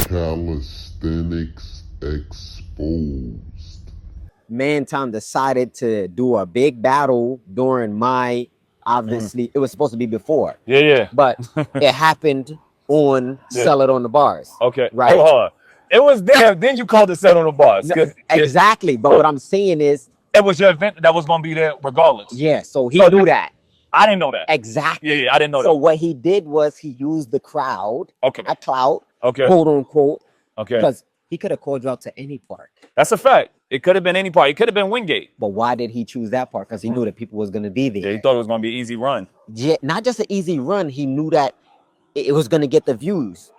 Calisthenics exposed. Mantom decided to do a big battle during my, obviously, it was supposed to be before. Yeah. But it happened on Sell It on the Bars. Okay. Right? Hold on. It was there. Then you called it Set on the Bars. No, exactly. But what I'm saying is, it was your event that was going to be there regardless. Yeah. So he knew that. I didn't know that. Exactly. Yeah, I didn't know that. So what he did was he used the crowd, a clout, quote unquote, because he could have called you out to any park. That's a fact. It could have been any park. It could have been Wingate. But why did he choose that park? Because he knew that people was going to be there. Yeah, he thought it was going to be an easy run. Yeah, not just an easy run. He knew that it was going to get the views.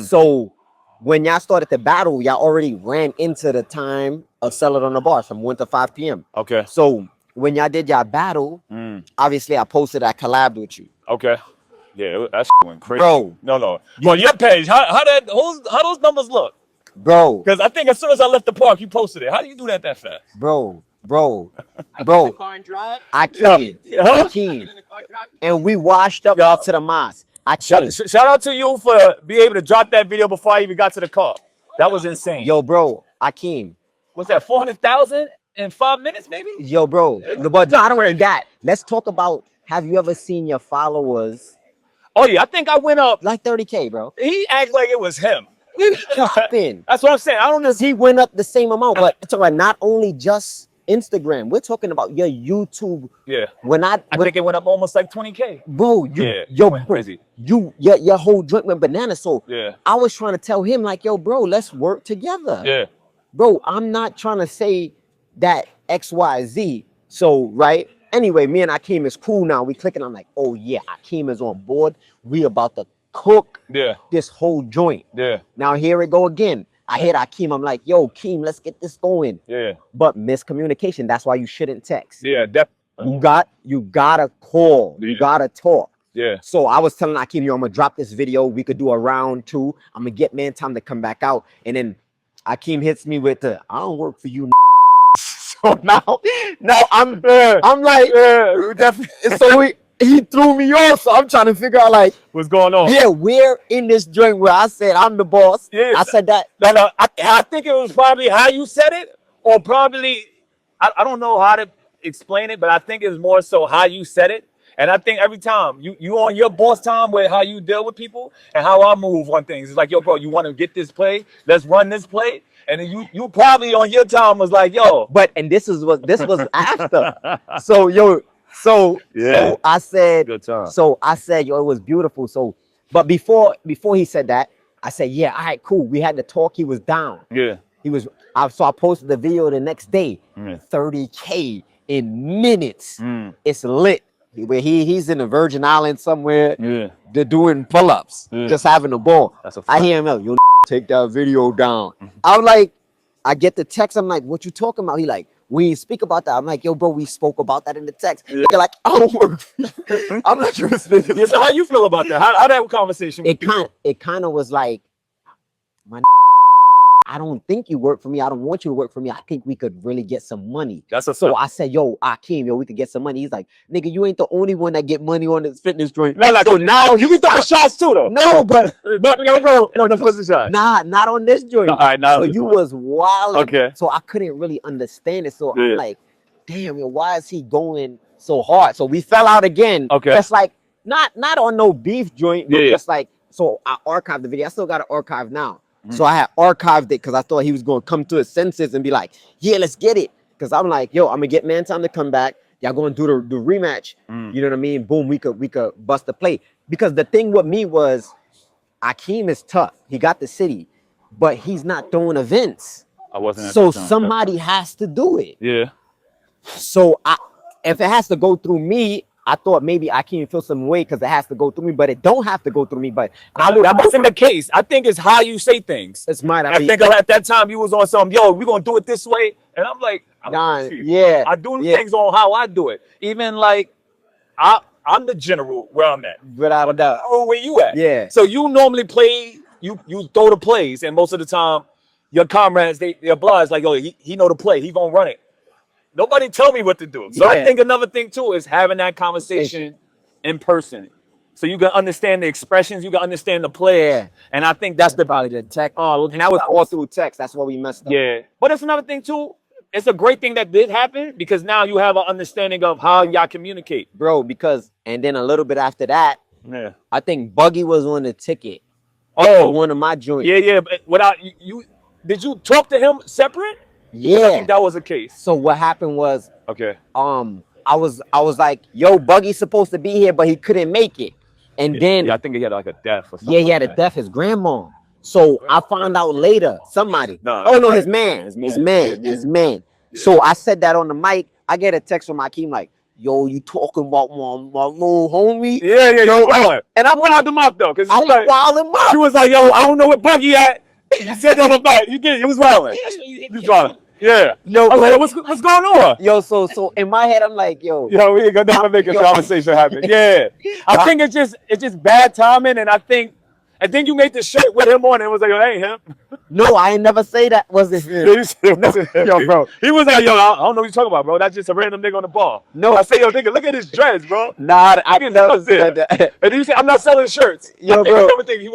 So when y'all started the battle, y'all already ran into the time of Sell It on the Bars from 1 to 5 p.m. Okay. So when y'all did y'all battle, obviously I posted, I collabed with you. Okay. Yeah, that went crazy. Bro. No. On your page, how those numbers look? Bro. Because I think as soon as I left the park, you posted it. How do you do that fast? Bro. Akeem. And we washed up y'all to the mosque. Shout out to you for being able to drop that video before I even got to the car. That was insane. Yo, bro, Akeem. What's that, 400,000 in 5 minutes, maybe? Yo, bro. But no, I don't worry that. Let's talk about, have you ever seen your followers? Oh, yeah, I think I went up. Like 30K, bro. He acted like it was him. That's what I'm saying. I don't know. He went up the same amount, but it's talking about not only just Instagram. We're talking about your YouTube. Yeah. I think it went up almost like 20K. Bro, went crazy. Your whole joint went bananas. So yeah. I was trying to tell him, like, yo, bro, let's work together. Yeah. Bro, I'm not trying to say that XYZ. So, right? Anyway, me and Akeem is cool now. We clicking. I'm like, oh yeah, Akeem is on board. We about to cook this whole joint. Yeah. Now here it go again. I hit Akeem. I'm like, yo, Akeem, let's get this going. Yeah. But miscommunication. That's why you shouldn't text. Yeah, definitely. You gotta call. You gotta talk. Yeah. So I was telling Akeem, yo, I'm gonna drop this video. We could do a round 2. I'm gonna get Mantom to come back out. And then hits me with the, I don't work for you. So now I'm like, definitely. So he threw me off. So I'm trying to figure out, like, what's going on. Yeah, we're in this joint where I said I'm the boss. Yeah. I said that. No, I think it was probably how you said it, or probably I don't know how to explain it, but I think it's more so how you said it. And I think every time you on your boss time with how you deal with people and how I move on things. It's like, yo, bro, you want to get this play? Let's run this play. And then you probably on your time was like, yo. And this was after. So I said, good time. So I said, yo, it was beautiful. So, but before he said that, I said, yeah, all right, cool. We had to talk. He was down. Yeah. So I posted the video the next day. 30K in minutes. It's lit. Where he's in the Virgin Islands somewhere. Yeah. They're doing pull-ups, just having a ball. That's a I hear him out, yo, take that video down. I'm like, I get the text. I'm like, what you talking about? He like, we didn't speak about that. I'm like, yo, bro, we spoke about that in the text. They're like, I don't work. I'm not sure. Yeah, so how you feel about that? How that conversation? It kind of was like, I don't think you work for me. I don't want you to work for me. I think we could really get some money. So I said, yo, Akeem, we could get some money. He's like, nigga, you ain't the only one that get money on this fitness joint. So now you can throw shots too, though. No, but not on this joint. All right, now. So you was wild. Okay. So I couldn't really understand it. So I'm like, damn, yo, why is he going so hard? So we fell out again. Okay. That's like not on no beef joint, but just like, so I archived the video. I still got it archived now. So I had archived it because I thought he was going to come to his senses and be like, yeah, let's get it. Because I'm like, yo, I'm going to get Mantom to come back. Y'all going to do the rematch. You know what I mean? Boom, we could bust the play. Because the thing with me was, Akeem is tough. He got the city, but he's not throwing events. I wasn't. So somebody has to do it. Yeah. So if it has to go through me, I thought maybe I can't feel some way because it has to go through me, but it don't have to go through me. But that wasn't the case. I think it's how you say things. It's mine. I think at that time you was on some, yo, we're going to do it this way. And I'm like, I do things on how I do it. Even like, I'm the general where I'm at. Without a doubt. Oh, where you at? Yeah. So you normally play, you throw the plays, and most of the time, your comrades, they oblige, like, yo, he know the play. He going to run it. Nobody tell me what to do. So I think another thing too is having that conversation in person. So you can understand the expressions, you can understand the play. Yeah. And I think that's Probably the tech. oh, And that was all through text. That's what we messed up. yeah. But it's another thing too. It's a great thing that did happen because now you have an understanding of how y'all communicate. Bro, because, and then a little bit after that, Yeah. I think Buggy was on the ticket. Oh, One of my joints. yeah. But without you, did you talk to him separate? I Yeah. think that was the case. So what happened was, Okay. I was like, yo, Buggy's supposed to be here, but he couldn't make it. And then, Yeah, I think he had like a death or something. yeah, he had a death, his grandma. So I found out later, somebody. No, Oh no, his man. So I said that on the mic. I get a text from Akeem like, yo, you talking about my little homie? Yeah. Yo, and I went out the mouth though, because I like, wild him up. she was like, yo, I don't know what Buggy at. You said that on the mic. You did. It was violent. He was violent. Yeah. No, I was like, what's going on? yo, so in my head, I'm like, yo, Yo, we ain't gonna never make a conversation happen. Yeah. I think it's just bad timing, and I think you made the shirt with him on, and it was like, yo, that ain't him. no, I ain't never say that. Was it him? Yo, bro. He was like, yo, I don't know what you're talking about, bro. That's just a random nigga on the bar. No. I say, yo, nigga, look at his dreads, bro. Nah, I Look at never his said dreads. that. And then you say, I'm not selling shirts. Yo, I bro. think he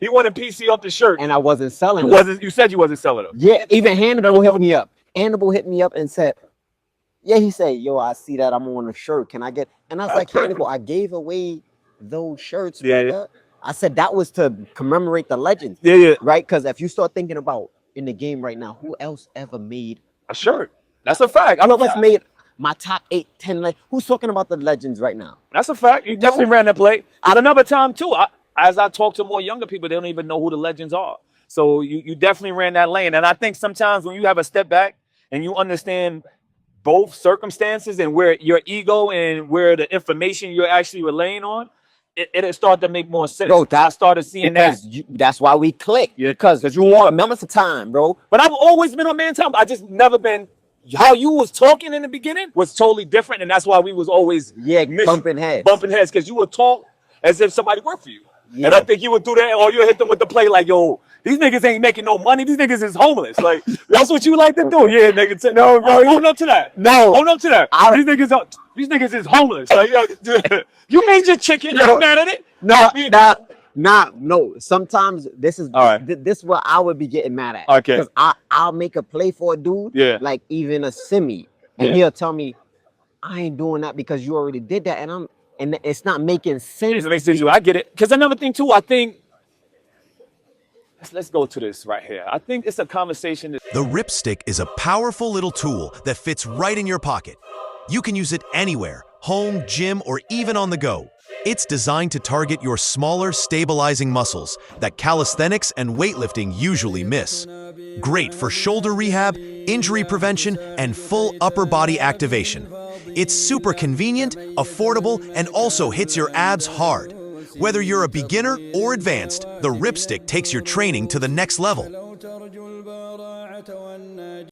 wanted PC off the shirt. And I wasn't selling it. You said you wasn't selling them. Yeah, even Hannibal hit me up. Hannibal hit me up and said, yeah, he said, yo, I see that I'm on a shirt. Can I get? And I was like, Hannibal, I gave away those shirts. Yeah, brother. I said that was to commemorate the legends. Yeah. Right? Because if you start thinking about in the game right now, who else ever made A shirt. That's a fact. who else made my top 8, 10 who's talking about the legends right now? That's a fact. You definitely ran that play. At another time too, as I talk to more younger people, they don't even know who the legends are. So you definitely ran that lane. And I think sometimes when you have a step back and you understand both circumstances and where your ego and where the information you're actually relaying on, it'll start to make more sense. Bro, I started seeing that. That's why we click. Yeah. Because you want remember the time, bro. But I've always been on man time. I just never been. How you was talking in the beginning was totally different, and that's why we was always Bumping heads. because you would talk as if somebody worked for you. Yeah. And I think you would do that, or you hit them with the play like, yo, these niggas ain't making no money. These niggas is homeless. Like, that's what you like to do. Yeah, nigga. No, bro, hold up to that. No. Hold up to that. These niggas is homeless. Like, yo, you made your chicken. You're mad at it? No. Sometimes this is All right. this is what I would be getting mad at. Okay. Because I'll make a play for a dude, Yeah. like even a semi, and he'll tell me, I ain't doing that because you already did that, and it's not making sense. It makes sense. I get it. Because another thing too, I think. Let's go to this right here. I think it's a conversation. The Ripstick is a powerful little tool that fits right in your pocket. You can use it anywhere, home, gym, or even on the go. It's designed to target your smaller, stabilizing muscles that calisthenics and weightlifting usually miss. Great for shoulder rehab, injury prevention, and full upper body activation. It's super convenient, affordable, and also hits your abs hard. Whether you're a beginner or advanced, the Ripstick takes your training to the next level.